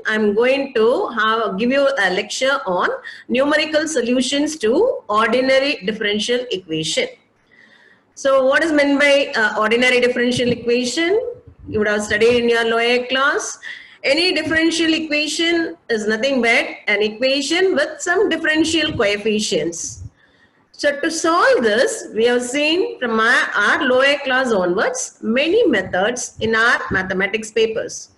I'm going to give you a lecture on numerical solutions to ordinary differential equation. So what is meant by ordinary differential equation? You would have studied in your lower class. Any differential equation is nothing but an equation with some differential coefficients. So to solve this, we have seen from our lower class onwards many methods in our mathematics papers.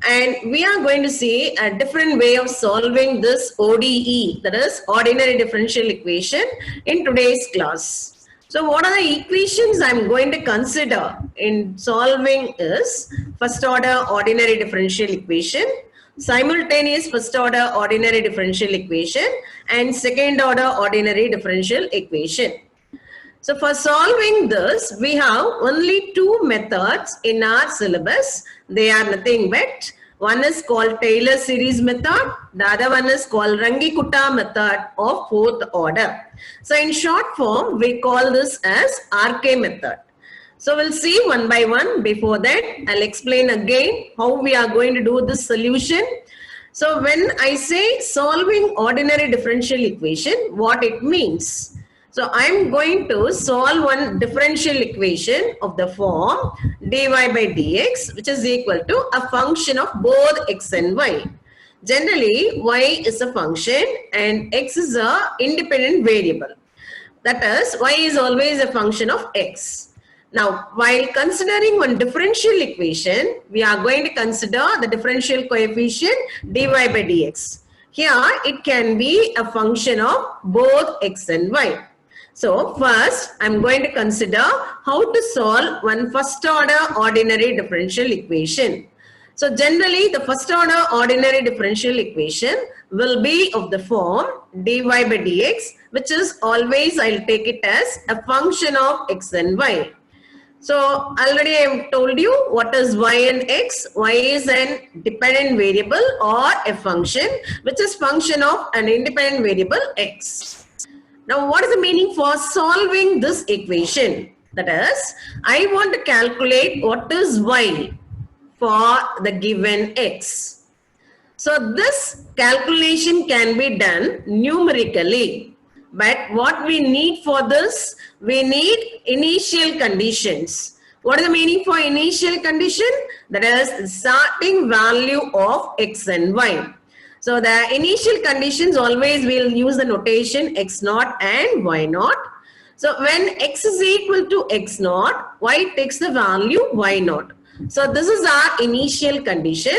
And we are going to see a different way of solving this ODE, that is ordinary differential equation, in today's class. So what are the equations I'm going to consider in solving is first order ordinary differential equation, simultaneous first order ordinary differential equation, and second order ordinary differential equation. So for solving this, we have only two methods in our syllabus. They are nothing but, one is called Taylor series method, the other one is called Runge-Kutta method of fourth order. So in short form, we call this as RK method. So we'll see one by one. Before that, I'll explain again how we are going to do this solution. So when I say solving ordinary differential equation, what it means? So I'm going to solve one differential equation of the form dy by dx, which is equal to a function of both x and y. Generally, y is a function and x is an independent variable. That is, y is always a function of x. Now, while considering one differential equation, we are going to consider the differential coefficient dy by dx. Here, it can be a function of both x and y. So first, I'm going to consider how to solve one first order ordinary differential equation. So generally, the first order ordinary differential equation will be of the form dy by dx, which is always, I'll take it as a function of x and y. So already I have told you what is y and x. Y is an dependent variable or a function which is function of an independent variable x. Now, what is the meaning for solving this equation? That is, I want to calculate what is y for the given x. So, this calculation can be done numerically. But what we need for this? We need initial conditions. What is the meaning for initial condition? That is, the starting value of x and y. So the initial conditions always will use the notation x naught and y naught. So when x is equal to x naught, y takes the value y naught. So this is our initial condition,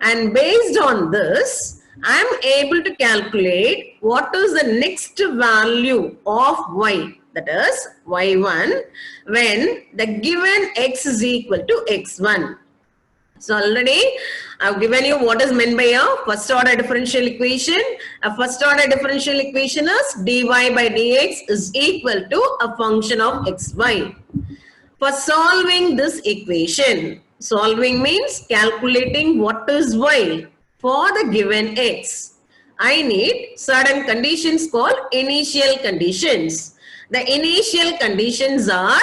and based on this, I am able to calculate what is the next value of y, that is y1, when the given x is equal to x1. So already I've given you what is meant by a first order differential equation. A first order differential equation is dy by dx is equal to a function of xy. For solving this equation, solving means calculating what is y for the given x. I need certain conditions called initial conditions. The initial conditions are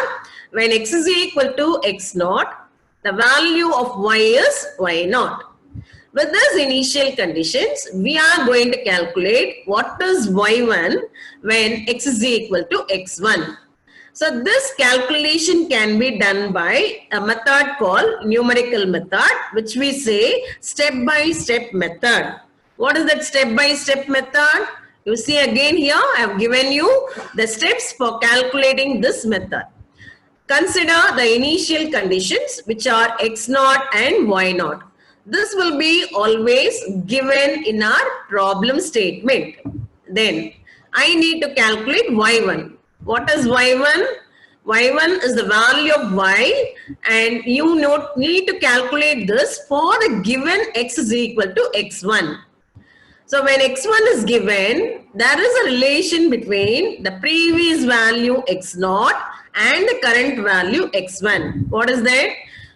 when x is equal to x naught, the value of y is y naught. With these initial conditions, we are going to calculate what is y1 when x is equal to x1. So this calculation can be done by a method called numerical method, which we say step-by-step method. What is that step-by-step method? You see again here, I have given you the steps for calculating this method. Consider the initial conditions, which are x naught and y naught. This will be always given in our problem statement. Then I need to calculate y1. What is y1? y1 is the value of y, and you need to calculate this for the given x is equal to x1. So when x1 is given, there is a relation between the previous value x naught and the current value x1. What is that?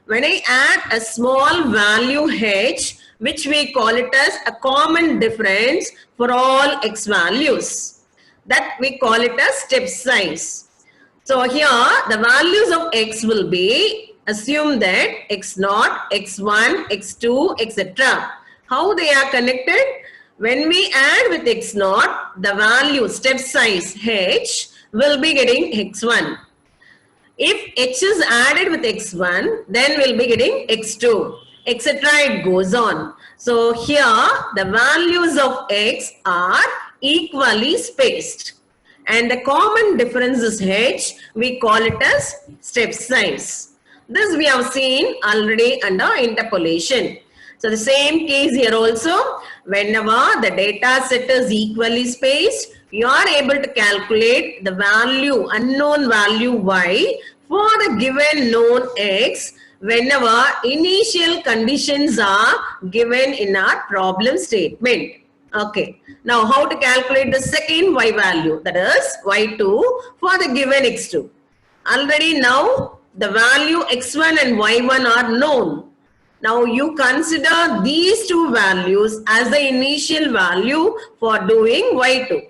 When I add a small value h, which we call it as a common difference for all x values, that we call it as step size. So here the values of x will be, assume that x0, x1, x2, etc. How they are connected? When we add with x naught, the value step size h will be getting x1. If h is added with x1, then we'll be getting x2, etc. It goes on. So here the values of x are equally spaced. And the common difference is h. We call it as step size. This we have seen already under interpolation. So the same case here also, whenever the data set is equally spaced, you are able to calculate the value, unknown value y for the given known x whenever initial conditions are given in our problem statement. Okay. Now how to calculate the second y value, that is y2 for the given x2. Already now the value x1 and y1 are known. Now you consider these two values as the initial value for doing y2.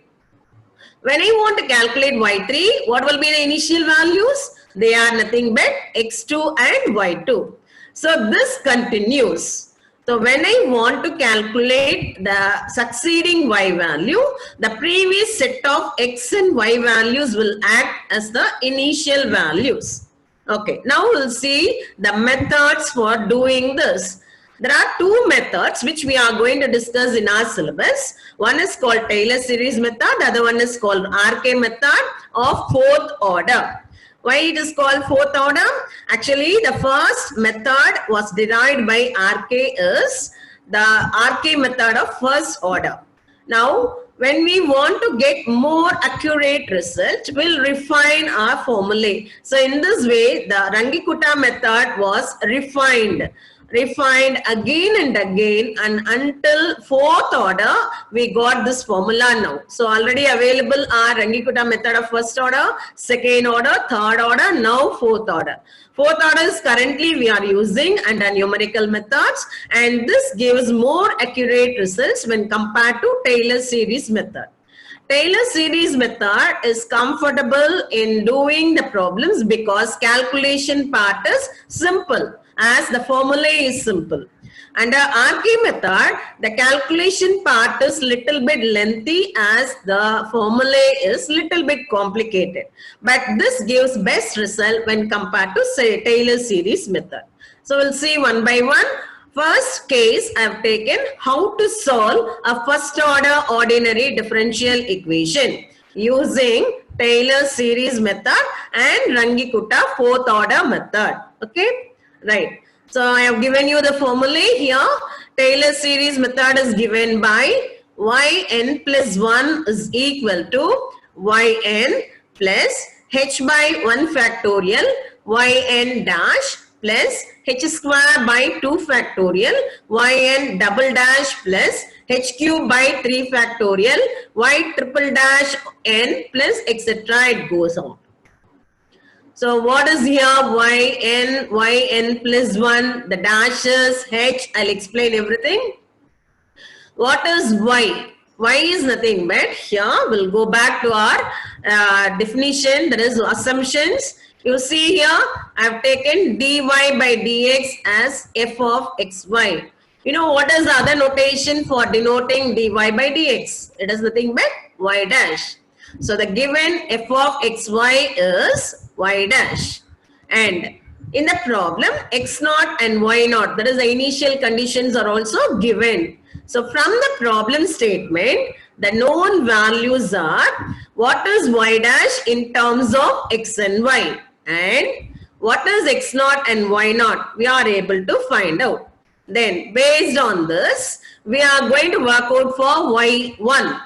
When I want to calculate y3, what will be the initial values? They are nothing but x2 and y2. So this continues. So when I want to calculate the succeeding y value, the previous set of x and y values will act as the initial values. Okay, now we'll see the methods for doing this. There are two methods which we are going to discuss in our syllabus. One is called Taylor series method, the other one is called RK method of fourth order. Why it is called fourth order? Actually, the first method was derived by RK is the RK method of first order. Now, when we want to get more accurate result, we'll refine our formulae. So in this way, the Runge-Kutta method was refined again and again, and until fourth order, we got this formula now. So already available are Runge-Kutta method of first order, second order, third order, now fourth order. Fourth order is currently we are using under numerical methods, and this gives more accurate results when compared to Taylor series method. Taylor series method is comfortable in doing the problems because calculation part is simple, as the formula is simple. Under RK method, the calculation part is little bit lengthy as the formula is little bit complicated. But this gives best result when compared to say Taylor series method. So we'll see one by one. First case I have taken how to solve a first order ordinary differential equation using Taylor series method and Runge-Kutta fourth order method. Okay, right. So I have given you the formula here. Taylor series method is given by yn plus 1 is equal to yn plus h by 1 factorial yn dash plus h square by 2 factorial yn double dash plus h cube by 3 factorial y triple dash n plus etc. It goes on. So what is here yn plus 1, the dashes, h, I'll explain everything. What is y? Y is nothing but here, we'll go back to our definition, there is assumptions. You see here, I've taken dy by dx as f of xy. You know what is the other notation for denoting dy by dx? It is nothing but y dash. So the given f of xy is y dash, and in the problem x naught and y naught, that is the initial conditions are also given. So from the problem statement, the known values are what is y dash in terms of x and y, and what is x naught and y naught, we are able to find out. Then based on this, we are going to work out for y1.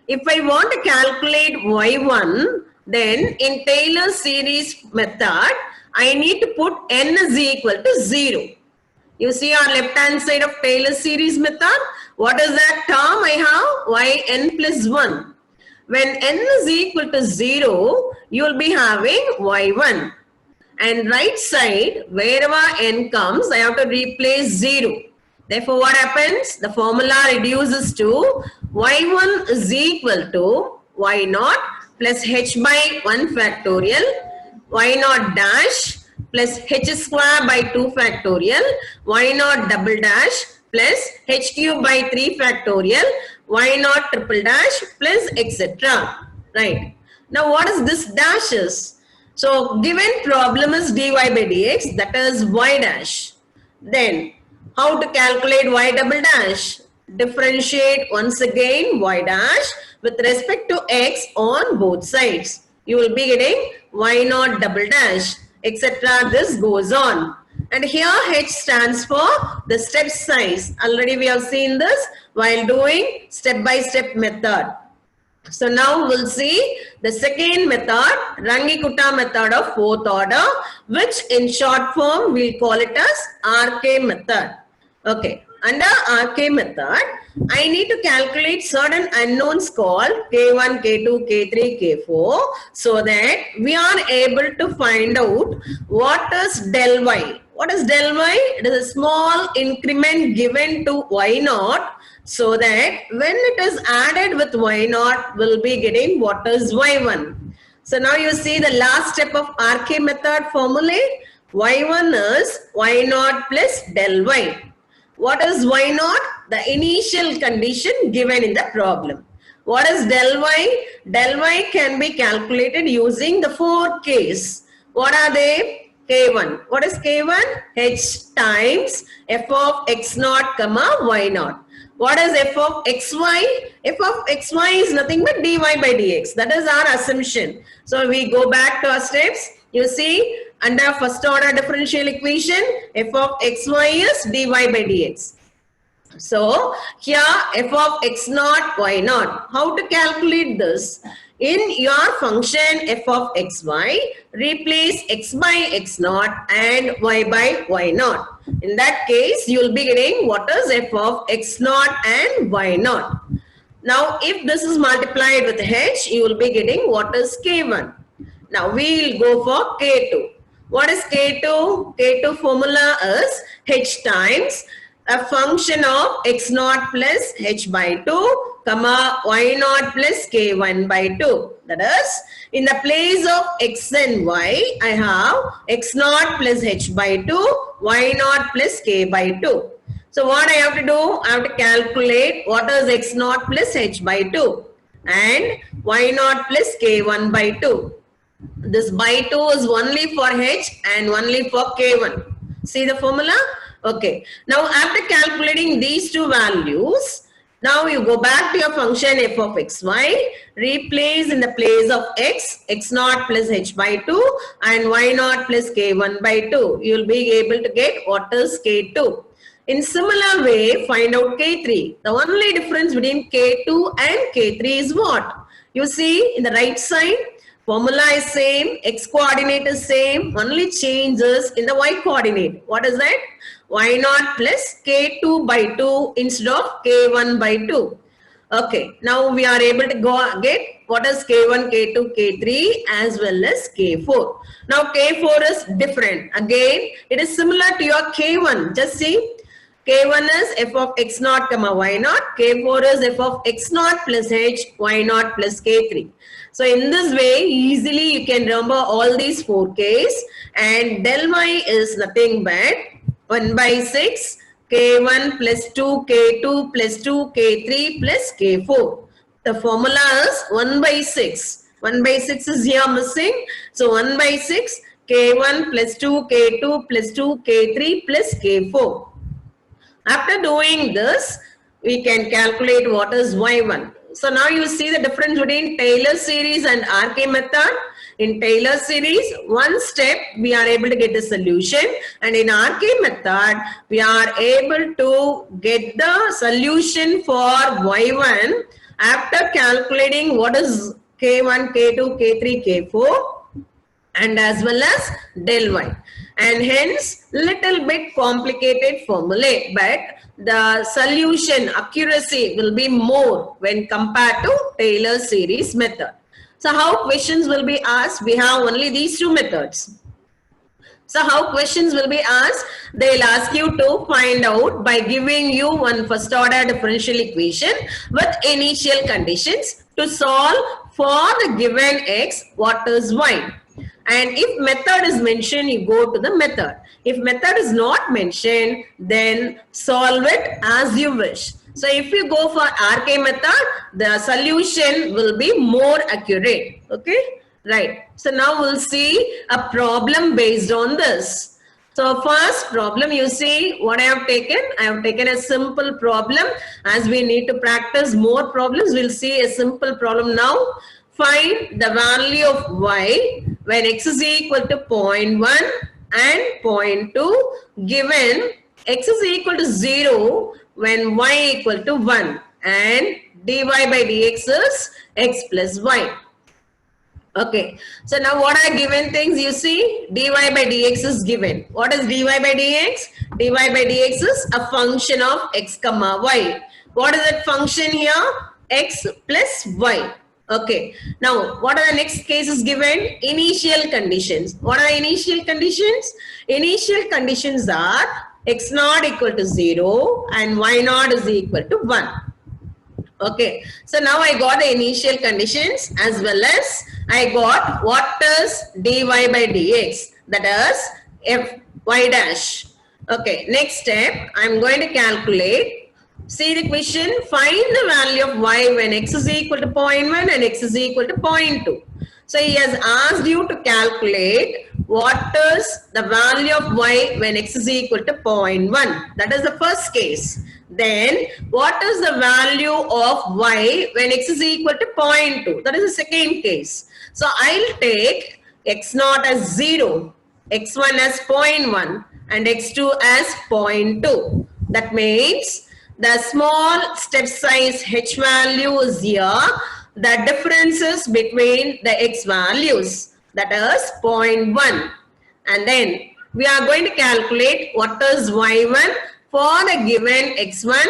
If I want to calculate y1, then in Taylor series method, I need to put n is equal to 0. You see on left hand side of Taylor series method, what is that term I have? Yn plus 1. When n is equal to 0, you will be having y1. And right side, wherever n comes, I have to replace 0. Therefore, what happens? The formula reduces to y1 is equal to y naught plus h by 1 factorial, y naught dash plus h square by 2 factorial, y naught double dash plus h cube by 3 factorial y naught triple dash plus etc. Right. Now what is this dashes? So given problem is dy by dx, that is y dash. Then how to calculate y double dash? Differentiate once again y dash with respect to x on both sides. You will be getting y naught double dash, etc. This goes on. And here h stands for the step size. Already we have seen this while doing step-by-step method. So now we'll see the second method, Runge-Kutta method of fourth order, which in short form we'll call it as RK method. Okay, under RK method, I need to calculate certain unknowns called K1, K2, K3, K4 so that we are able to find out what is del y. What is del y? It is a small increment given to y naught, so that when it is added with y naught, we'll be getting what is y1. So now you see the last step of RK method formulate. y1 is y naught plus del y. What is y naught? The initial condition given in the problem. What is del y? Del y can be calculated using the 4 Ks. What are they? K1. What is K1? H times f of x naught comma y naught. What is f of xy? F of xy is nothing but dy by dx. That is our assumption. So we go back to our steps. You see, under first order differential equation, f of xy is dy by dx. So here f of x naught, y naught. How to calculate this? In your function f of xy, replace x by x naught and y by y naught. In that case, you will be getting what is f of x naught and y naught. Now, if this is multiplied with h, you will be getting what is k1. Now, we will go for k2. What is k2? K2 formula is h times a function of x naught plus h by 2 comma y naught plus k1 by 2. That is, in the place of x and y, I have x naught plus h by 2, y naught plus k by 2. So what I have to do? I have to calculate what is x naught plus h by 2 and y naught plus k1 by 2. This by 2 is only for h and only for k1. See the formula? Okay. Now after calculating these two values, now you go back to your function f of xy, replace in the place of x, x naught plus h by 2 and y naught plus k1 by 2. You will be able to get what is k2. In similar way, find out k3. The only difference between k2 and k3 is what? You see in the right side, formula is same, x coordinate is same, only changes in the y coordinate. What is that? Y naught plus k2 by 2 instead of k1 by 2. Okay, now we are able to get what is k1, k2, k3 as well as k4. Now k4 is different. Again, it is similar to your k1. Just see, k1 is f of x naught comma y naught. K4 is f of x naught plus h, y naught plus k3. So in this way, easily you can remember all these 4 Ks, and del y is nothing but 1 by 6 k1 plus 2 k2 plus 2 k3 plus k4. The formula is 1 by 6. 1 by 6 is here missing. So 1 by 6 k1 plus 2 k2 plus 2 k3 plus k4. After doing this, we can calculate what is y1. So now you see the difference between Taylor series and RK method. In Taylor series, one step we are able to get the solution, and in RK method we are able to get the solution for y1 after calculating what is k1, k2, k3, k4 and as well as del y, and hence little bit complicated formulae, but the solution accuracy will be more when compared to Taylor series method. So how questions will be asked? We have only these two methods. So how questions will be asked? They'll ask you to find out by giving you one first order differential equation with initial conditions to solve for the given x, what is y. And if method is mentioned, you go to the method. If method is not mentioned, then solve it as you wish. So if you go for RK method, the solution will be more accurate. Okay, right. So now we'll see a problem based on this. So first problem, you see what I have taken. I have taken a simple problem. As we need to practice more problems, we'll see a simple problem now. Find the value of y when x is equal to 0.1 and 0.2 given x is equal to 0 when y equal to 1 and dy by dx is x plus y. Okay, so now what are given things? You see, dy by dx is given. What is dy by dx? Dy by dx is a function of x comma y. What is that function here? X plus y. Okay, now what are the next cases given? Initial conditions. What are the initial conditions? Initial conditions are x naught equal to 0 and y naught is equal to 1. Okay, so now I got the initial conditions as well as I got what is dy by dx, that is f y dash. Okay, next step, I'm going to calculate. See the question, find the value of y when x is equal to 0.1 and x is equal to 0.2. So he has asked you to calculate what is the value of y when x is equal to 0.1. That is the first case. Then what is the value of y when x is equal to 0.2? That is the second case. So I'll take x naught as 0, x1 as 0.1 and x2 as 0.2. That means the small step size h value is here. The differences between the x values, that is 0.1. And then we are going to calculate what is y1 for the given x1,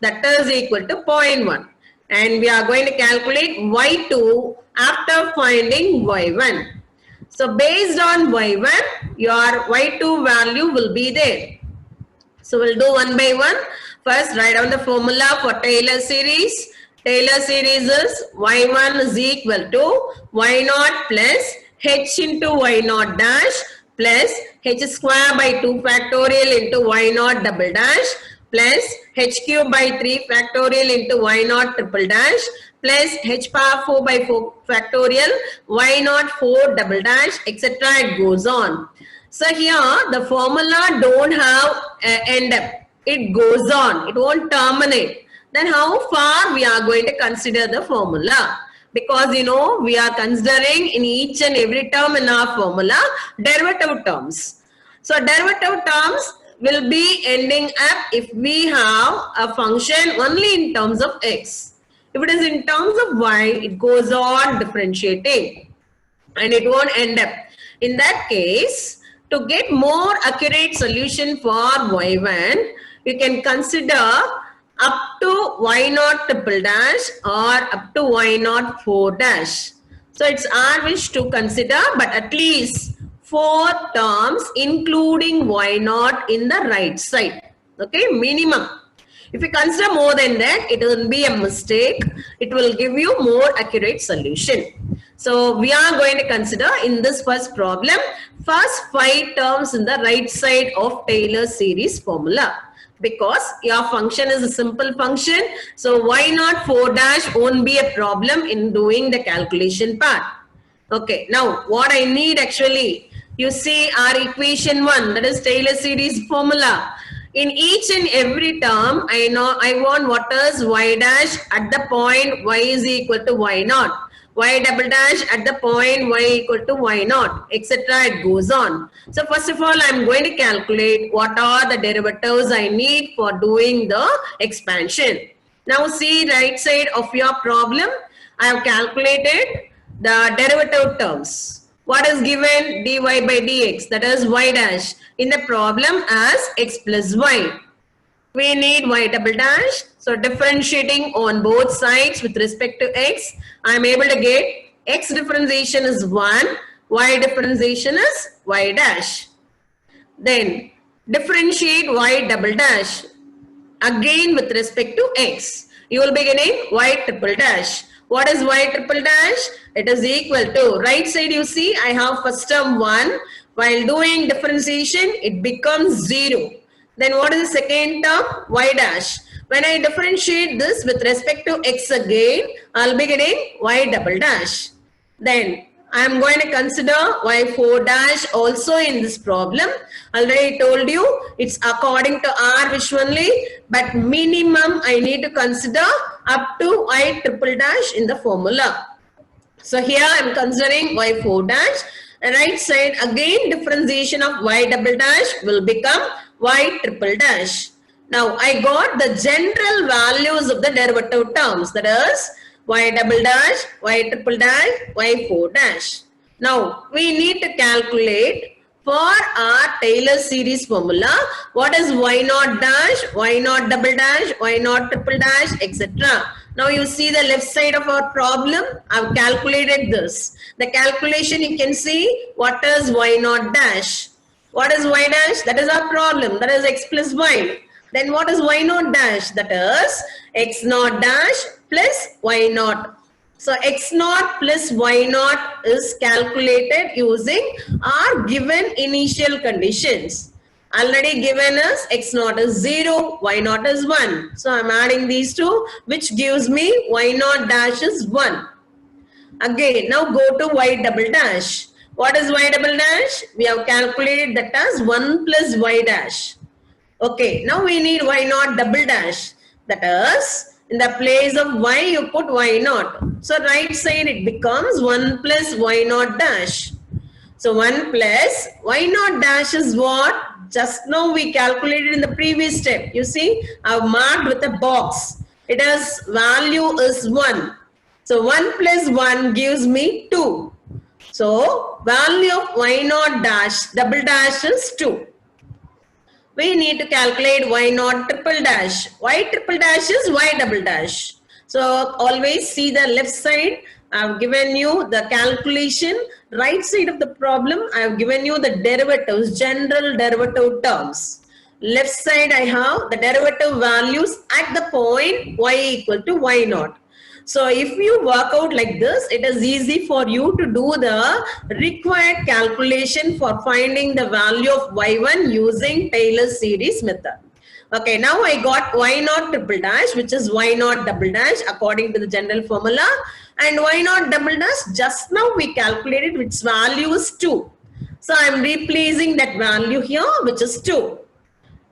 that is equal to 0.1. And we are going to calculate y2 after finding y1. So based on y1, your y2 value will be there. So we'll do one by one. First, write down the formula for Taylor series. Taylor series is y1 is equal to y naught plus h into y naught dash plus h square by 2 factorial into y naught double dash plus h cube by 3 factorial into y naught triple dash plus h power 4 by 4 factorial y naught 4 double dash, etc. It goes on. So here the formula don't have end up. It goes on. It won't terminate. Then how far we are going to consider the formula? Because you know we are considering in each and every term in our formula derivative terms. So derivative terms will be ending up if we have a function only in terms of x. If it is in terms of y, it goes on differentiating and it won't end up. In that case, to get more accurate solution for y1, you can consider up to y naught triple dash or up to y naught 4 dash. So it's our wish to consider, but at least 4 terms including y naught in the right side. Okay, minimum. If you consider more than that, it will be a mistake. It will give you more accurate solution. So we are going to consider in this first problem, first 5 terms in the right side of Taylor series formula. Because your function is a simple function, so y naught 4 dash won't be a problem in doing the calculation part. Okay, now what I need actually, you see our equation 1, that is Taylor series formula. In each and every term, I want what is y dash at the point y is equal to y naught, y double dash at the point y equal to y naught, etc. It goes on. So first of all, I'm going to calculate what are the derivatives I need for doing the expansion. Now see right side of your problem, I have calculated the derivative terms. What is given? dy by dx, that is y dash in the problem as x plus y. We need y double dash. So differentiating on both sides with respect to x, I am able to get x differentiation is 1, y differentiation is y dash. Then differentiate y double dash again with respect to x. You will be getting y triple dash. What is y triple dash? It is equal to, right side you see, I have first term 1. While doing differentiation, it becomes 0. Then what is the second term? Y dash. When I differentiate this with respect to x again, I'll be getting y double dash. Then I am going to consider y4 dash also in this problem. Already told you it's according to R which only, but minimum I need to consider up to y triple dash in the formula. So here I am considering y4 dash. Right side again differentiation of y double dash will become y triple dash. Now I got the general values of the derivative terms, that is y double dash, y triple dash, y4 dash. Now we need to calculate for our Taylor series formula what is y naught dash, y naught double dash, y naught triple dash, etc. Now you see the left side of our problem. I've calculated this. The calculation you can see what is y naught dash. What is y dash? That is our problem. That is x plus y. Then what is y naught dash? That is x naught dash plus y naught. So x naught plus y naught is calculated using our given initial conditions. Already given us x naught is 0, y naught is 1. So I am adding these two, which gives me y naught dash is 1. Again, now go to y double dash. What is y double dash? We have calculated that as 1 plus y dash. Okay, now we need y naught double dash. That is, in the place of y, you put y naught. So right side it becomes 1 plus y naught dash. So 1 plus y naught dash is what? Just now we calculated in the previous step. You see, I have marked with a box. It is value is 1. So 1 plus 1 gives me 2. So value of y naught dash double dash is 2. We need to calculate y naught triple dash. Y triple dash is y double dash. So always see the left side. I have given you the calculation. Right side of the problem, I have given you the derivatives, general derivative terms. Left side I have the derivative values at the point y equal to y naught. So if you work out like this, it is easy for you to do the required calculation for finding the value of y1 using Taylor series method. Okay, now I got y naught triple dash, which is y naught double dash according to the general formula, and y naught double dash just now we calculated which value is 2. So I am replacing that value here, which is 2.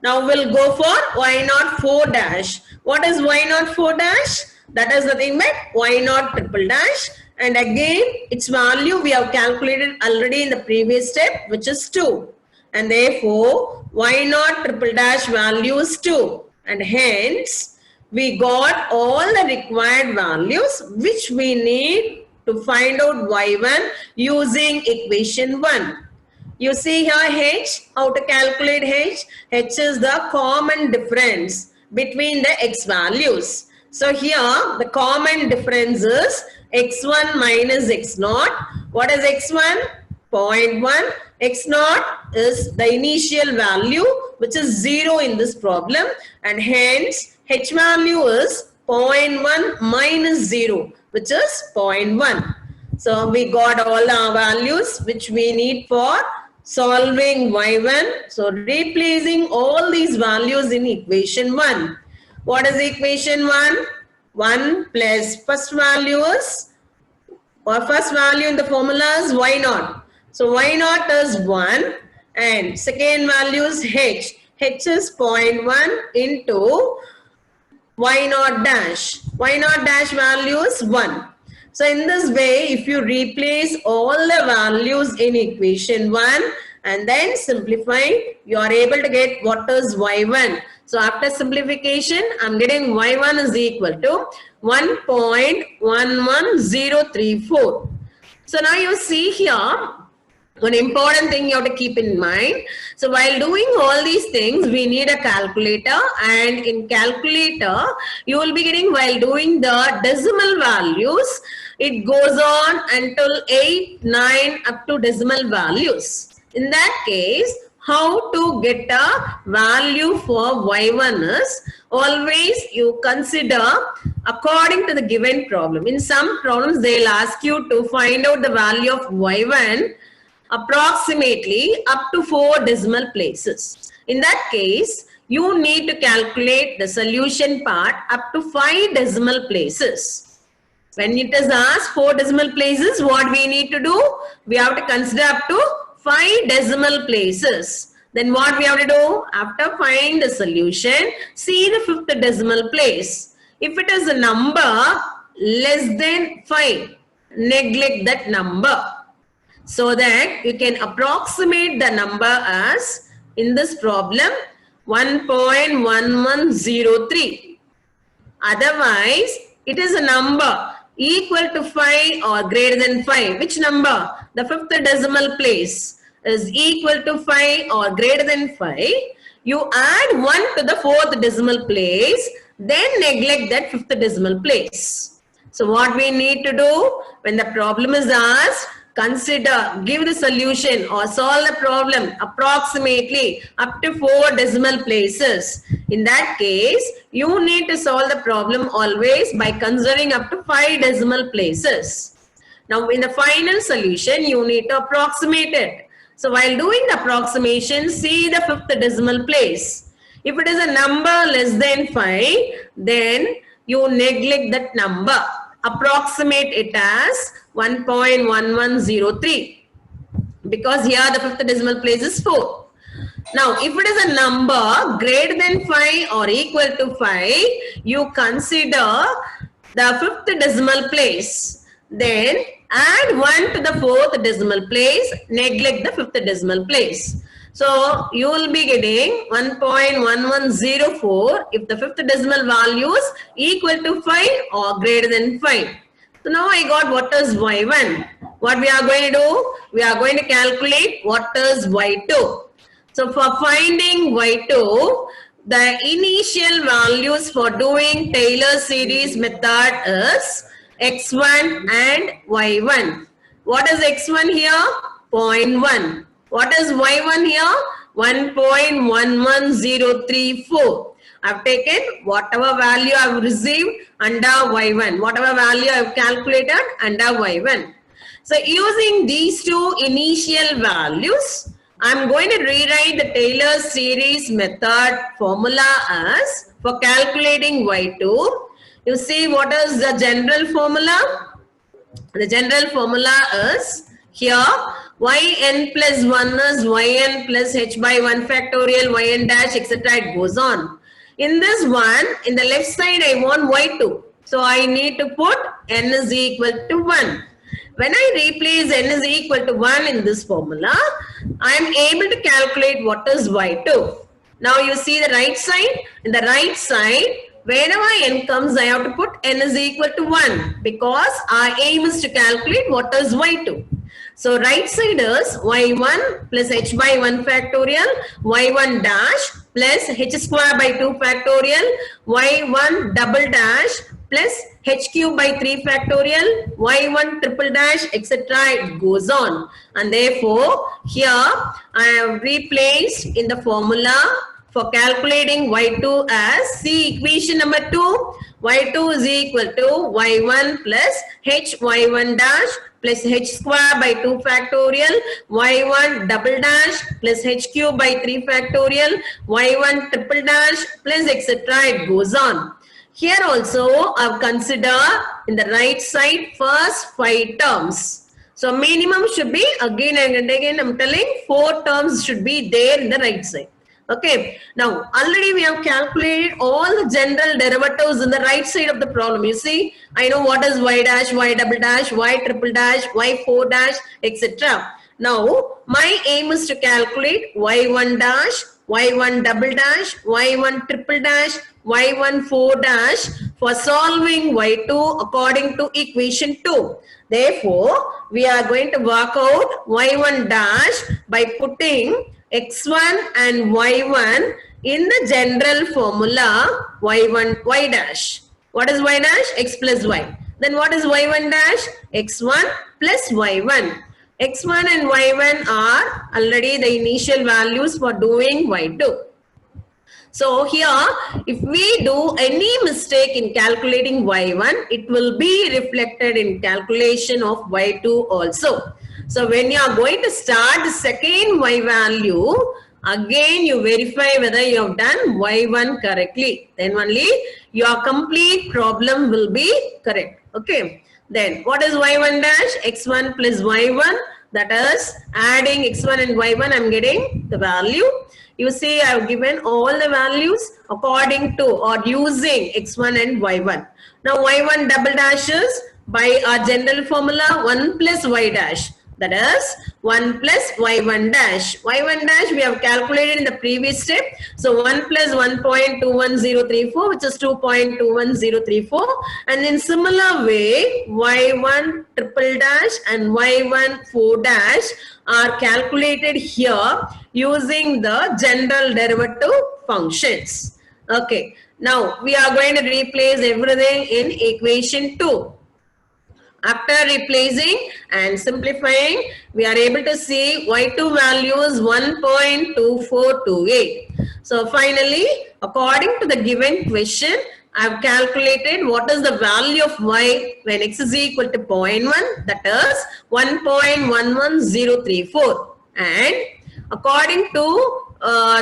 Now we'll go for y naught 4 dash. What is y naught 4 dash? That is nothing but y naught triple dash, and again its value we have calculated already in the previous step, which is 2, and therefore y naught triple dash value is 2, and hence we got all the required values which we need to find out y1 using equation 1. You see here h, how to calculate h? H is the common difference between the x values. So here the common difference is x1 minus x0. What is x1? 0.1. x0 is the initial value, which is 0 in this problem, and hence h value is 0.1 minus 0, which is 0.1. So we got all our values which we need for solving y1. So replacing all these values in equation 1. What is equation 1? 1 plus first value is, or first value in the formula is y naught. So y naught is 1, and second value is h. H is 0.1 into y naught dash. Y naught dash value is 1. So in this way, if you replace all the values in equation 1 and then simplify, you are able to get what is y1. So after simplification, I'm getting y1 is equal to 1.11034. So now you see here, one important thing you have to keep in mind. So while doing all these things, we need a calculator, and in calculator, you will be getting, while doing the decimal values, it goes on until 8, 9 up to decimal values. In that case, how to get a value for y1 is always you consider according to the given problem. In some problems, they'll ask you to find out the value of y1 approximately up to 4 decimal places. In that case, you need to calculate the solution part up to 5 decimal places. When it is asked 4 decimal places, what we need to do? We have to consider up to 5 decimal places. Then what we have to do? After finding the solution, see the 5th decimal place. If it is a number less than 5, neglect that number, so that you can approximate the number as, in this problem, 1.1103. Otherwise, it is a number equal to 5 or greater than 5. Which number? The 5th decimal place is equal to 5 or greater than 5. You add 1 to the 4th decimal place, then neglect that 5th decimal place. So what we need to do when the problem is asked, consider, give the solution or solve the problem approximately up to 4 decimal places. In that case, you need to solve the problem always by considering up to 5 decimal places. Now, in the final solution, you need to approximate it. So, while doing the approximation, see the 5th decimal place. If it is a number less than 5, then you neglect that number. Approximate it as 1.1103, because here the 5th decimal place is 4. Now, if it is a number greater than 5 or equal to 5, you consider the 5th decimal place. Then add 1 to the 4th decimal place, neglect the 5th decimal place. So, you will be getting 1.1104 if the 5th decimal value is equal to 5 or greater than 5. So, now I got what is y1. What we are going to do? We are going to calculate what is y2. So, for finding y2, the initial values for doing Taylor series method is x1 and y1. What is x1 here? 0.1. What is y1 here? 1.11034. I have taken whatever value I have received under y1, whatever value I have calculated under y1. So using these two initial values, I am going to rewrite the Taylor series method formula as for calculating y2. You see what is the general formula? The general formula is here yn plus 1 is yn plus h by 1 factorial yn dash etc. It goes on. In this one, in the left side I want y2. So I need to put n is equal to 1. When I replace n is equal to 1 in this formula, I am able to calculate what is y2. Now you see the right side. In the right side, whenever n comes, I have to put n is equal to 1 because our aim is to calculate what is y2. So right side is y1 plus h by 1 factorial, y1 dash plus h square by 2 factorial, y1 double dash plus h cube by 3 factorial, y1 triple dash, etc. It goes on. And therefore, here I have replaced in the formula for calculating y2 as, see equation number 2, y2 is equal to y1 plus h y1 dash plus h square by 2 factorial, y1 double dash plus h cube by 3 factorial, y1 triple dash plus etc. It goes on. Here also I have considered in the right side first 5 terms. So minimum should be, again and again I am telling, 4 terms should be there in the right side. Okay, now already we have calculated all the general derivatives in the right side of the problem. You see, I know what is y dash, y double dash, y triple dash, y4 dash, etc. Now my aim is to calculate y1 dash, y1 double dash, y1 triple dash, y1 4 dash for solving y2 according to equation 2. Therefore, we are going to work out y1 dash by putting x1 and y1 in the general formula y1 y dash. What is y dash? X plus y. Then what is y1 dash? x1 plus y1. x1 and y1 are already the initial values for doing y2. So here, if we do any mistake in calculating y1, it will be reflected in calculation of y2 also. So when you are going to start the second y value, again you verify whether you have done y1 correctly. Then only your complete problem will be correct. Okay. Then what is y1 dash? x1 plus y1. That is adding x1 and y1, I'm getting the value. You see, I have given all the values according to or using x1 and y1. Now y1 double dashes by our general formula 1 plus y dash. That is 1 plus y1 dash. y1 dash we have calculated in the previous step. So 1 plus 1.21034, which is 2.21034. And in similar way, y1 triple dash and y1 4 dash are calculated here using the general derivative functions. Okay. Now we are going to replace everything in equation 2. After replacing and simplifying, we are able to see y2 value is 1.2428. So finally, according to the given question, I have calculated what is the value of y when x is equal to 0.1, that is 1.11034. And according to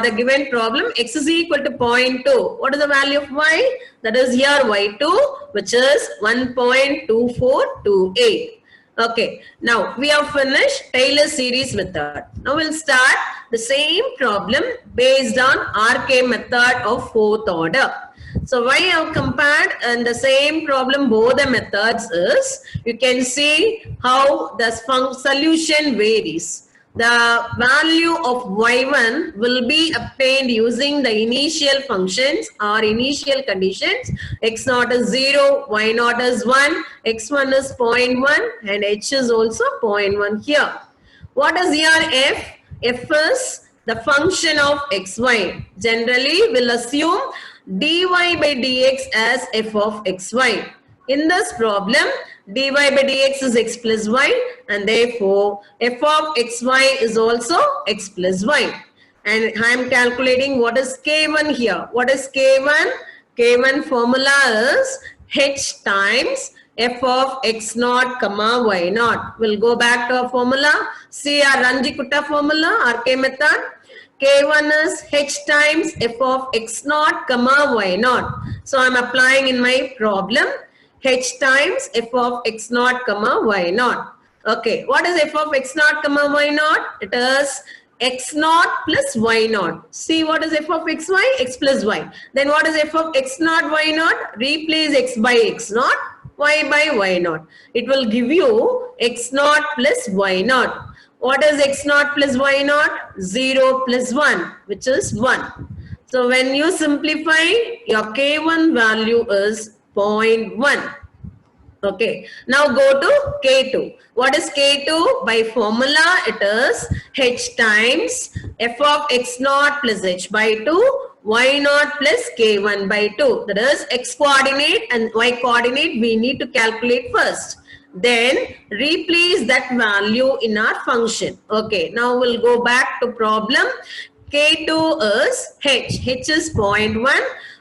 the given problem, x is equal to 0.2. What is the value of y? That is here y2, which is 1.2428. Okay, now we have finished Taylor series method. Now we'll start the same problem based on RK method of fourth order. So why I have compared and the same problem both the methods is, you can see how the solution varies. The value of y1 will be obtained using the initial functions or initial conditions. x0 is 0, y0 is 1, x1 is 0.1 and h is also 0.1 here. What is here f? F is the function of xy. Generally, we'll assume dy by dx as f of xy. In this problem, dy by dx is x plus y and therefore f of xy is also x plus y. And I am calculating what is k1 here. What is k1? K1 formula is h times f of x0 comma y0. We'll go back to our formula. See our Ranji-Kutta formula, RK method. K1 is h times f of x0 comma y0. So I am applying in my problem h times f of x0 comma y0. Okay, what is f of x0 comma y0? It is x0 plus y0. See what is f of xy? X plus y. Then what is f of x0 y0? Replace x by x0, y by y0. It will give you x0 plus y0. What is x0 plus y0? 0 plus 1, which is 1. So when you simplify, your k1 value is 0.1. Okay, now go to K2. What is K2? By formula, it is h times f of x0 plus h by 2, y0 plus k1 by 2. That is x coordinate and y coordinate we need to calculate first. Then replace that value in our function. Okay, now we'll go back to problem. K2 is h. H is 0.1.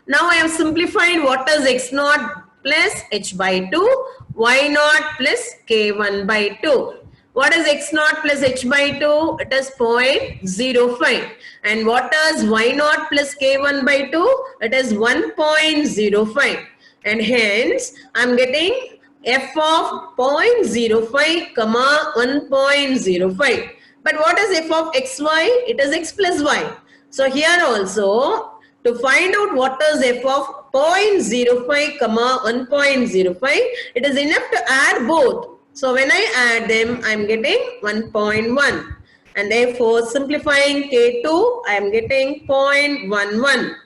Now I have simplified what is x0 plus h by 2, y0 plus k1 by 2. What is x0 plus h by 2? It is 0.05. And what is y0 plus k1 by 2? It is 1.05. And hence, I am getting f of 0.05 comma 1.05. But what is f of xy? It is x plus y. So here also, to find out what is f of 0.05 comma 1.05, it is enough to add both. So when I add them, I am getting 1.1. And therefore, simplifying K2, I am getting 0.11.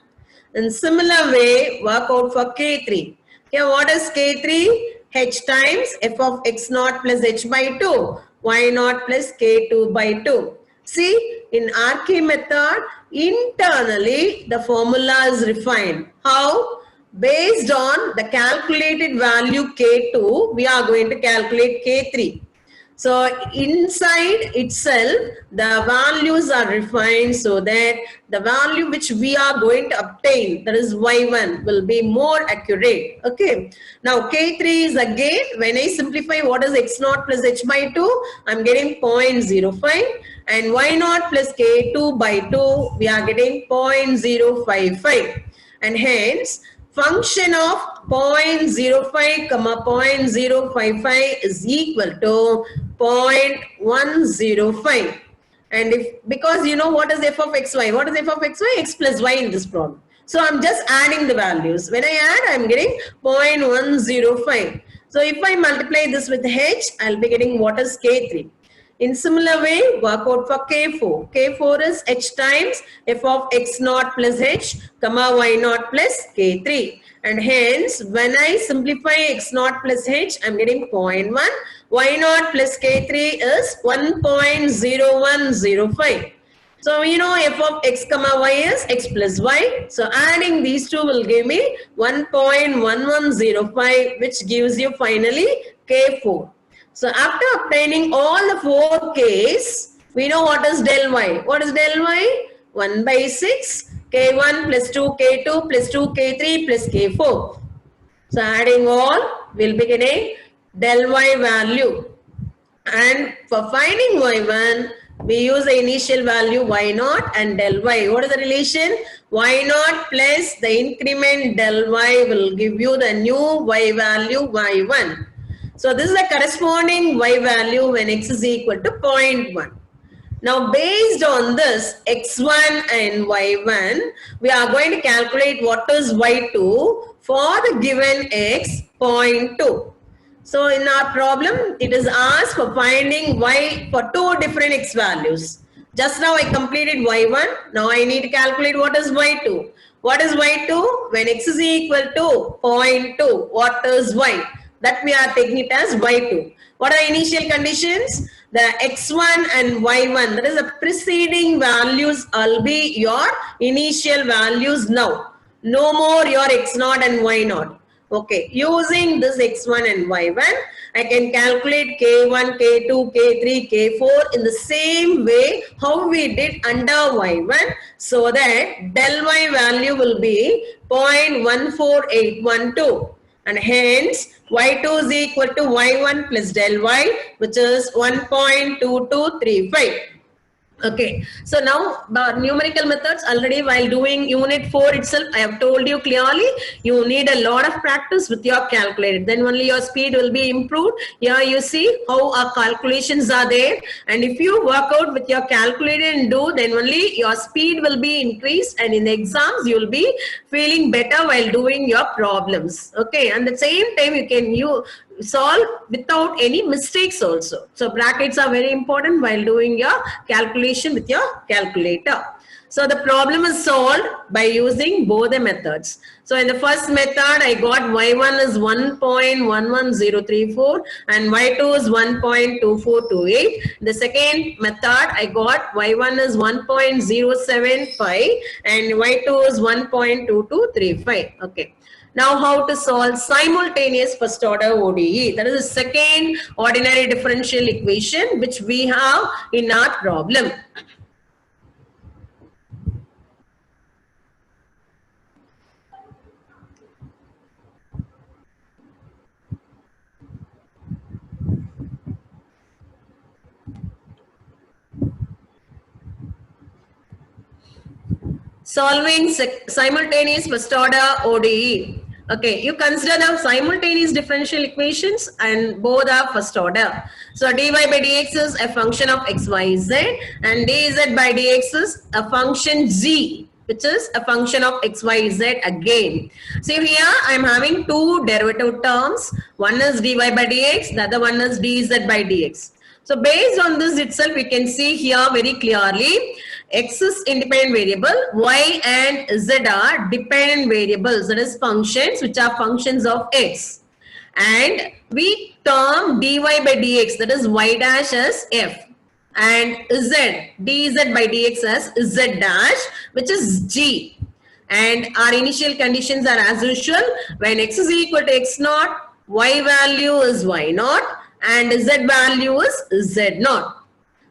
In similar way, work out for K3. Okay, what is K3? H times f of x0 plus h by 2, y0 plus k2 by 2. See, in RK method, internally the formula is refined. How? Based on the calculated value K2, we are going to calculate K3. So inside itself, the values are refined so that the value which we are going to obtain, that is y1, will be more accurate. Okay. Now k3 is again, when I simplify what is x0 plus h by 2, I'm getting 0.05, and y0 plus k2 by 2, we are getting 0.055, and hence function of 0.05 comma 0.055 is equal to 0.105. And if, because you know what is f of xy, what is f of xy? X plus y in this problem. So I'm just adding the values. When I add, I'm getting 0.105. So if I multiply this with h, I'll be getting what is k3. In similar way, work out for K4. K4 is h times f of x0 plus h, comma y0 plus K3. And hence, when I simplify x0 plus h, I'm getting 0.1. Y0 plus K3 is 1.0105. So, you know, f of x comma y is x plus y. So, adding these two will give me 1.1105, which gives you finally K4. So after obtaining all the 4 k's, we know what is del y. What is del y? 1 by 6, k1 plus 2, k2 plus 2, k3 plus k4. So adding all, we'll be getting del y value. And for finding y1, we use the initial value y0 and del y. What is the relation? Y0 plus the increment del y will give you the new y value y1. So this is the corresponding y value when x is equal to 0.1. Now based on this x1 and y1, we are going to calculate what is y2 for the given x 0.2. So in our problem, it is asked for finding y for 2 different x values. Just now I completed y1. Now I need to calculate what is y2. What is y2? When x is equal to 0.2, what is y? That we are taking it as y2. What are initial conditions? The x1 and y1, that is the preceding values, will be your initial values now. No more your x0 and y0. Okay, using this x1 and y1, I can calculate k1, k2, k3, k4 in the same way how we did under y1, so that del y value will be 0.14812. And hence, y2 is equal to y1 plus del y, which is 1.2235. Okay, so now the numerical methods, already while doing unit 4 itself, I have told you clearly, you need a lot of practice with your calculator. Then only your speed will be improved. Here you see how our calculations are there. And if you work out with your calculator and do, then only your speed will be increased. And in the exams, you will be feeling better while doing your problems. Okay, and at the same time, you can solve without any mistakes also. So brackets are very important while doing your calculation with your calculator. So the problem is solved by using both the methods. So in the first method, I got y1 is 1.11034 and y2 is 1.2428. The second method, I got y1 is 1.075 and y2 is 1.2235. Okay. Now how to solve simultaneous first order ODE. That is the second ordinary differential equation which we have in our problem. Solving simultaneous first order ODE. Okay, you consider the simultaneous differential equations and both are first order. So dy by dx is a function of x, y, z, and dz by dx is a function g, which is a function of x, y, z again. So here I am having two derivative terms. One is dy by dx, the other one is dz by dx. So based on this itself, we can see here very clearly, x is independent variable, y and z are dependent variables, that is functions which are functions of x. And we term dy by dx, that is y dash as f, and z, dz by dx as z dash, which is g. And our initial conditions are as usual, when x is equal to x0, y value is y0, and z value is z naught.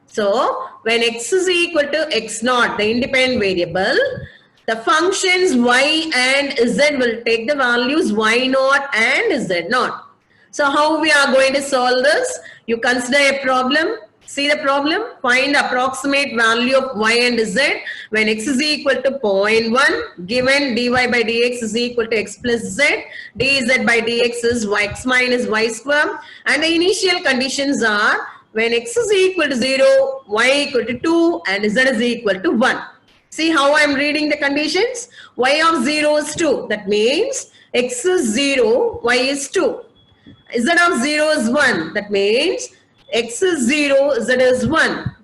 So when x is equal to x naught, the independent variable, the functions y and z will take the values y naught and z naught. So how we are going to solve this? You consider a problem. See the problem. Find the approximate value of y and z when x is equal to 0.1. Given dy by dx is equal to x plus z. dz by dx is x minus y square. And the initial conditions are when x is equal to 0, y equal to 2 and z is equal to 1. See how I am reading the conditions? Y of 0 is 2. That means x is 0, y is 2. Z of 0 is 1. That means x is 0, z is 1.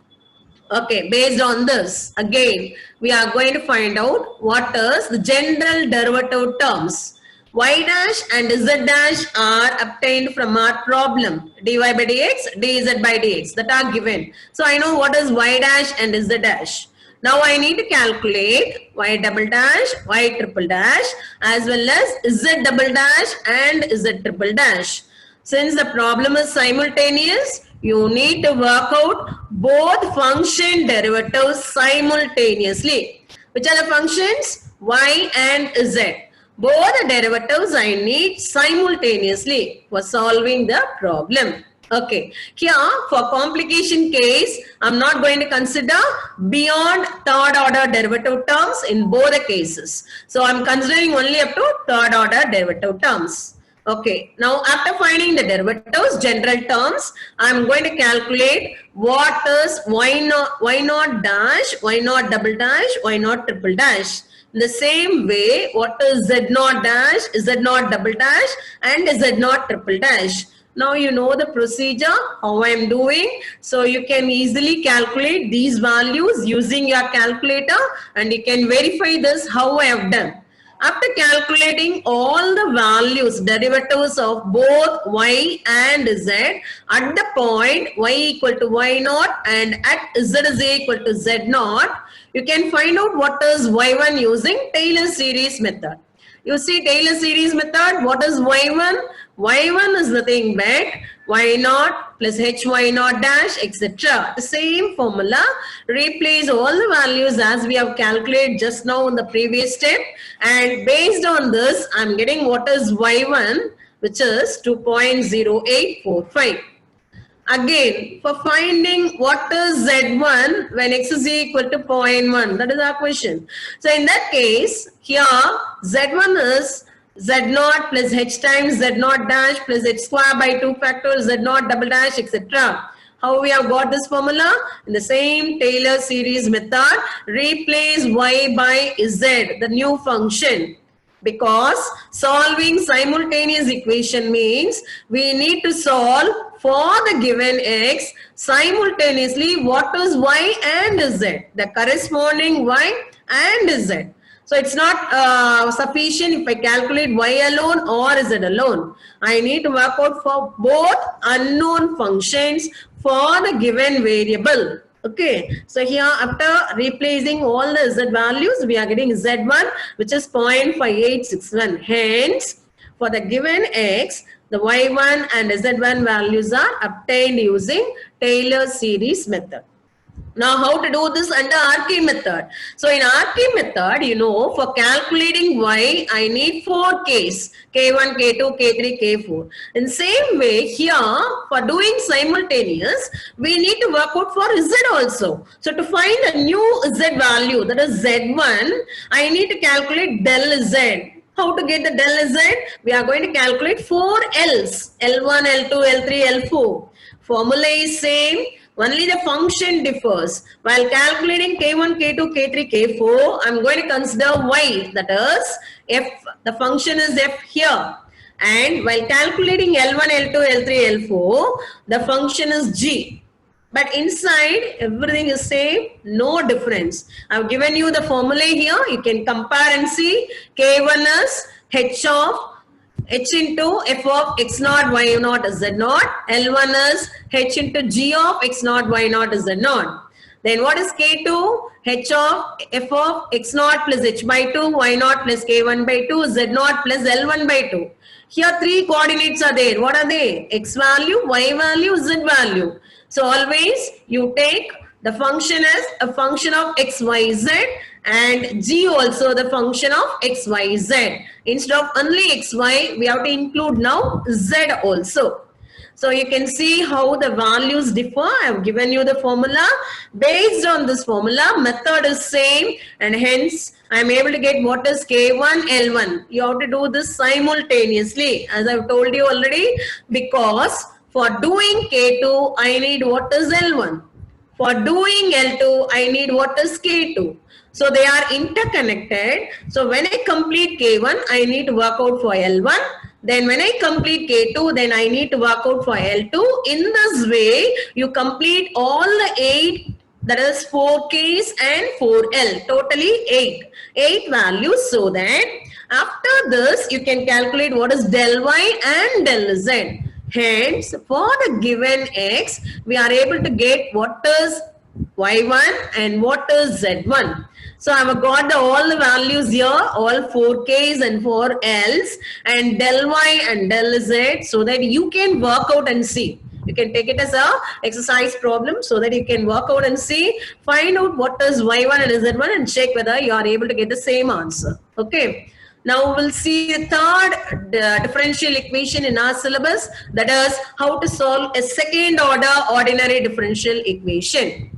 Okay, based on this, again, we are going to find out what is the general derivative terms. Y dash and z dash are obtained from our problem. dy by dx, dz by dx that are given. So I know what is y dash and z dash. Now I need to calculate y double dash, y triple dash as well as z double dash and z triple dash. Since the problem is simultaneous, you need to work out both function derivatives simultaneously. Which are the functions? Y and z. Both the derivatives I need simultaneously for solving the problem. Okay, here for complication case, I'm not going to consider beyond third order derivative terms in both the cases. So I'm considering only up to third order derivative terms. Okay, now after finding the derivatives, general terms, I'm going to calculate what is y naught dash, y naught double dash, y naught triple dash. In the same way, what is z naught dash, z naught double dash and z naught triple dash. Now you know the procedure, how I am doing. So you can easily calculate these values using your calculator and you can verify this how I have done. After calculating all the values, derivatives of both y and z at the point y equal to y naught and at z is equal to z naught, you can find out what is y1 using Taylor series method. You see Taylor series method, what is y1? Y1 is nothing but y naught plus hy naught dash, etc. The same formula, replace all the values as we have calculated just now in the previous step, and based on this I'm getting what is y1, which is 2.0845. Again, for finding what is z1 when x is equal to 0.1, that is our question. So in that case, here z1 is z naught plus h times z naught dash plus h square by 2 factor z naught double dash, etc. How we have got this formula? In the same Taylor series method, replace y by z, the new function. Because solving simultaneous equation means we need to solve for the given x simultaneously what is y and z, the corresponding y and z. So it's not sufficient if I calculate y alone or z alone. I need to work out for both unknown functions for the given variable. Okay, so here after replacing all the z values, we are getting z1 which is 0.5861. Hence, for the given x, the y1 and z1 values are obtained using Taylor series method. Now, how to do this under RK method? So, in RK method, you know, for calculating y, I need 4 Ks. K1, K2, K3, K4. In the same way, here, for doing simultaneous, we need to work out for Z also. So, to find a new Z value, that is Z1, I need to calculate del Z. How to get the del Z? We are going to calculate 4 Ls. L1, L2, L3, L4. Formula is same. Only the function differs. While calculating K1, K2, K3, K4, I'm going to consider y, that is f, the function is f here. And while calculating L1, L2, L3, L4, the function is g. But inside, everything is same, no difference. I've given you the formula here. You can compare and see. K1 is h of h into f of x naught y naught z naught. L1 is h into g of x naught y naught z naught. Then what is K2? H of f of x naught plus h by 2 y naught plus k1 by 2 z naught plus L1 by 2. Here three coordinates are there. What are they? X value, Y value, Z value. So always you take the function as a function of X, Y, Z, and G also the function of X, Y, Z. Instead of only X, Y, we have to include now Z also. So you can see how the values differ. I have given you the formula. Based on this formula, method is same, and hence I am able to get what is K1, L1. You have to do this simultaneously, as I have told you already, because for doing K2, I need what is L1. For doing L2, I need what is K2. So they are interconnected. So when I complete K1, I need to work out for L1. Then when I complete K2, then I need to work out for L2. In this way, you complete all the 8, that is 4 Ks and 4 L, totally 8 values, so that after this, you can calculate what is del Y and del Z. Hence, for the given X, we are able to get what is Y1 and what is Z1. So I have got all the values here, all 4 Ks and 4 Ls, and del Y and del Z, so that you can work out and see. You can take it as a exercise problem so that you can work out and see, find out what is Y1 and Z1 and check whether you are able to get the same answer. Okay. Now we'll see the third differential equation in our syllabus, that is how to solve a second order ordinary differential equation.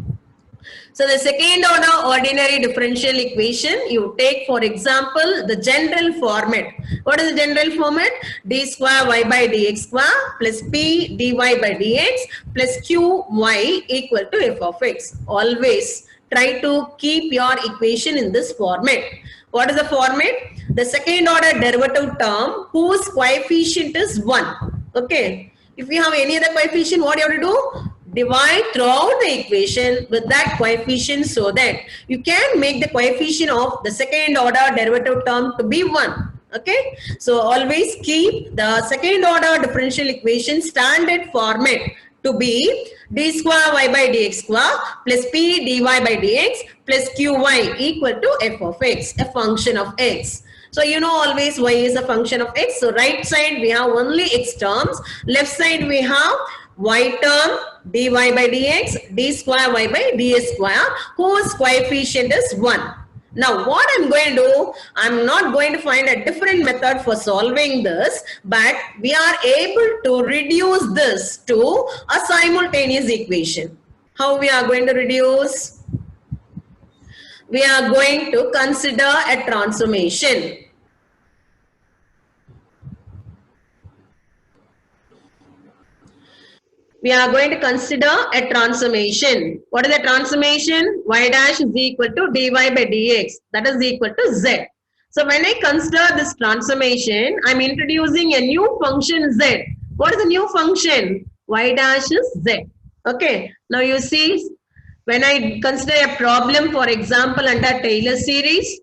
So the second order ordinary differential equation, you take for example the general format. What is the general format? D square y by dx square plus p dy by dx plus q y equal to f of x. Always try to keep your equation in this format. What is the format? The second order derivative term whose coefficient is 1. Okay. If you have any other coefficient, what you have to do? Divide throughout the equation with that coefficient so that you can make the coefficient of the second order derivative term to be 1. Okay. So always keep the second order differential equation standard format to be d square y by dx square plus p dy by dx plus qy equal to f of x, a function of x. So you know always y is a function of x. So right side we have only x terms. Left side we have y term dy by dx, d square y by ds square whose coefficient is 1. Now what I'm going to do, I'm not going to find a different method for solving this, but we are able to reduce this to a simultaneous equation. How we are going to reduce? We are going to consider a transformation. We are going to consider a transformation. What is the transformation? Y dash is equal to dy by dx. That is equal to z. So when I consider this transformation, I'm introducing a new function z. What is the new function? Y dash is z. Okay. Now you see, when I consider a problem, for example, under Taylor series,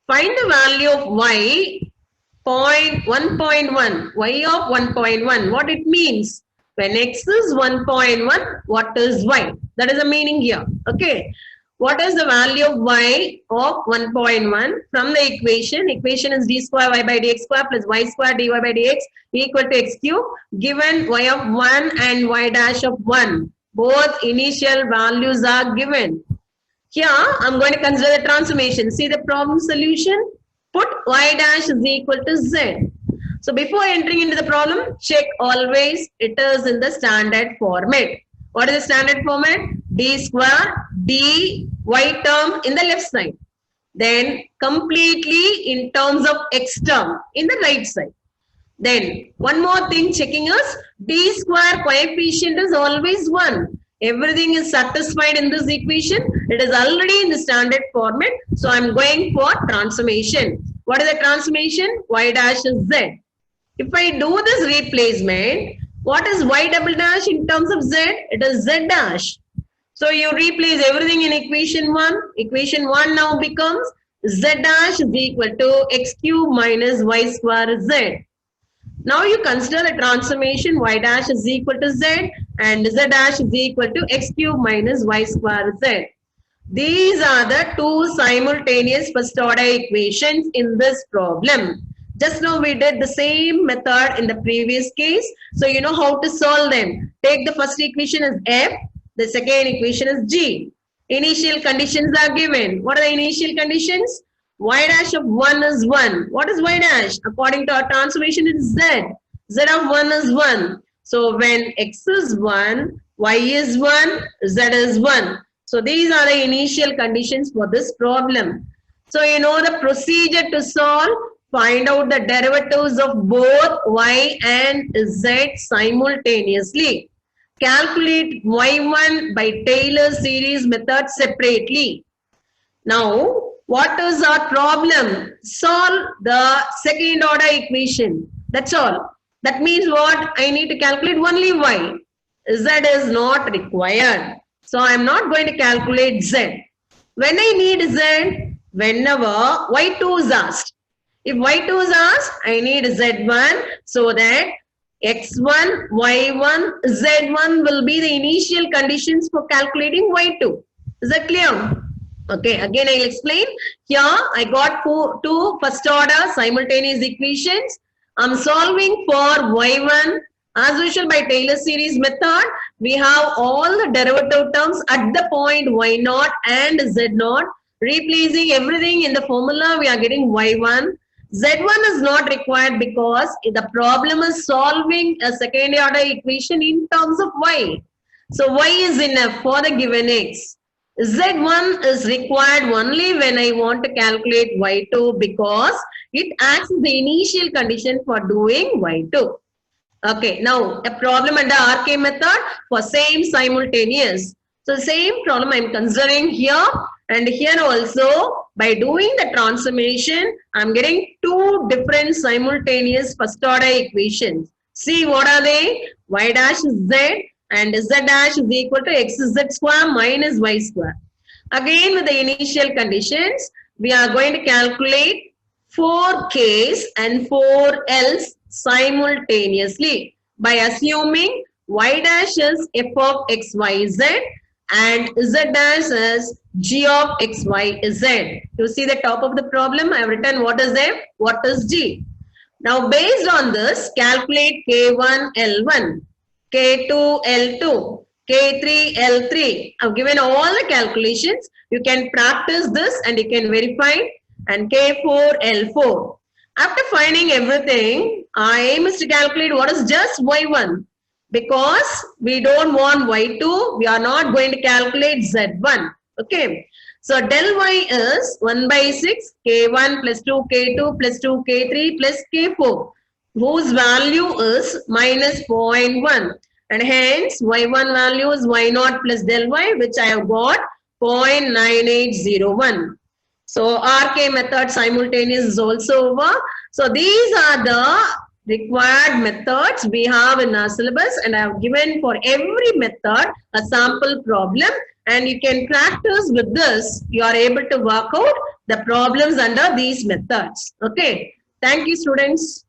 find the value of y 1.1, y of 1.1. What it means? When x is 1.1, what is y? That is the meaning here. Okay. What is the value of y of 1.1 from the equation? Equation is d square y by dx square plus y square dy by dx equal to x cube. Given y of 1 and y dash of 1. Both initial values are given. Here, I'm going to consider the transformation. See the problem solution? Put y dash is equal to z. So before entering into the problem, check always it is in the standard format. What is the standard format? D square, D, y term in the left side. Then completely in terms of x term in the right side. Then one more thing checking is D square coefficient is always 1. Everything is satisfied in this equation. It is already in the standard format. So I'm going for transformation. What is the transformation? Y dash is z. If I do this replacement, what is y double dash in terms of z? It is z dash. So you replace everything in equation 1. Equation 1 now becomes z dash is equal to x cube minus y square z. Now you consider the transformation y dash is equal to z and z dash is equal to x cube minus y square z. These are the two simultaneous first order equations in this problem. Just now we did the same method in the previous case. So you know how to solve them. Take the first equation as F, the second equation is G. Initial conditions are given. What are the initial conditions? Y dash of 1 is 1. What is Y dash? According to our transformation, it is Z. Z of 1 is 1. So when X is 1, Y is 1, Z is 1. So these are the initial conditions for this problem. So you know the procedure to solve. Find out the derivatives of both Y and Z simultaneously. Calculate Y1 by Taylor series method separately. Now, what is our problem? Solve the second order equation. That's all. That means what? I need to calculate only Y. Z is not required. So I am not going to calculate Z. When I need Z, whenever Y2 is asked. If Y2 is asked, I need Z1 so that X1, Y1, Z1 will be the initial conditions for calculating Y2. Is that clear? Okay, again I'll explain. Here I got two first order simultaneous equations. I'm solving for Y1. As usual by Taylor series method, we have all the derivative terms at the point Y0 and Z0. Replacing everything in the formula, we are getting Y1. Z1 is not required because the problem is solving a second order equation in terms of Y. So Y is enough for the given X. Z1 is required only when I want to calculate Y2 because it acts as the initial condition for doing Y2. Okay, now a problem under RK method for same simultaneous. So same problem I'm considering here and here also by doing the transformation, I'm getting two different simultaneous first order equations. See what are they? Y dash is Z and Z dash is equal to X is Z square minus Y square. Again with the initial conditions, we are going to calculate 4 Ks and 4 Ls simultaneously by assuming Y dash is F of XYZ and Z dash is G of XYZ. You see the top of the problem, I have written what is F, what is G. Now based on this, calculate K1, L1, K2, L2, K3, L3. I've given all the calculations. You can practice this and you can verify. And K4, L4. After finding everything, our aim is to calculate what is just Y1. Because we don't want Y2, we are not going to calculate Z1. Okay. So del Y is 1 by 6 K1 plus 2 K2 plus 2 K3 plus K4, whose value is minus 0.1. And hence Y1 value is Y0 plus del Y, which I have got 0.9801. So RK method simultaneous is also over. So these are the required methods we have in our syllabus, and I have given for every method a sample problem, and you can practice with this. You are able to work out the problems under these methods. Okay. Thank you, students.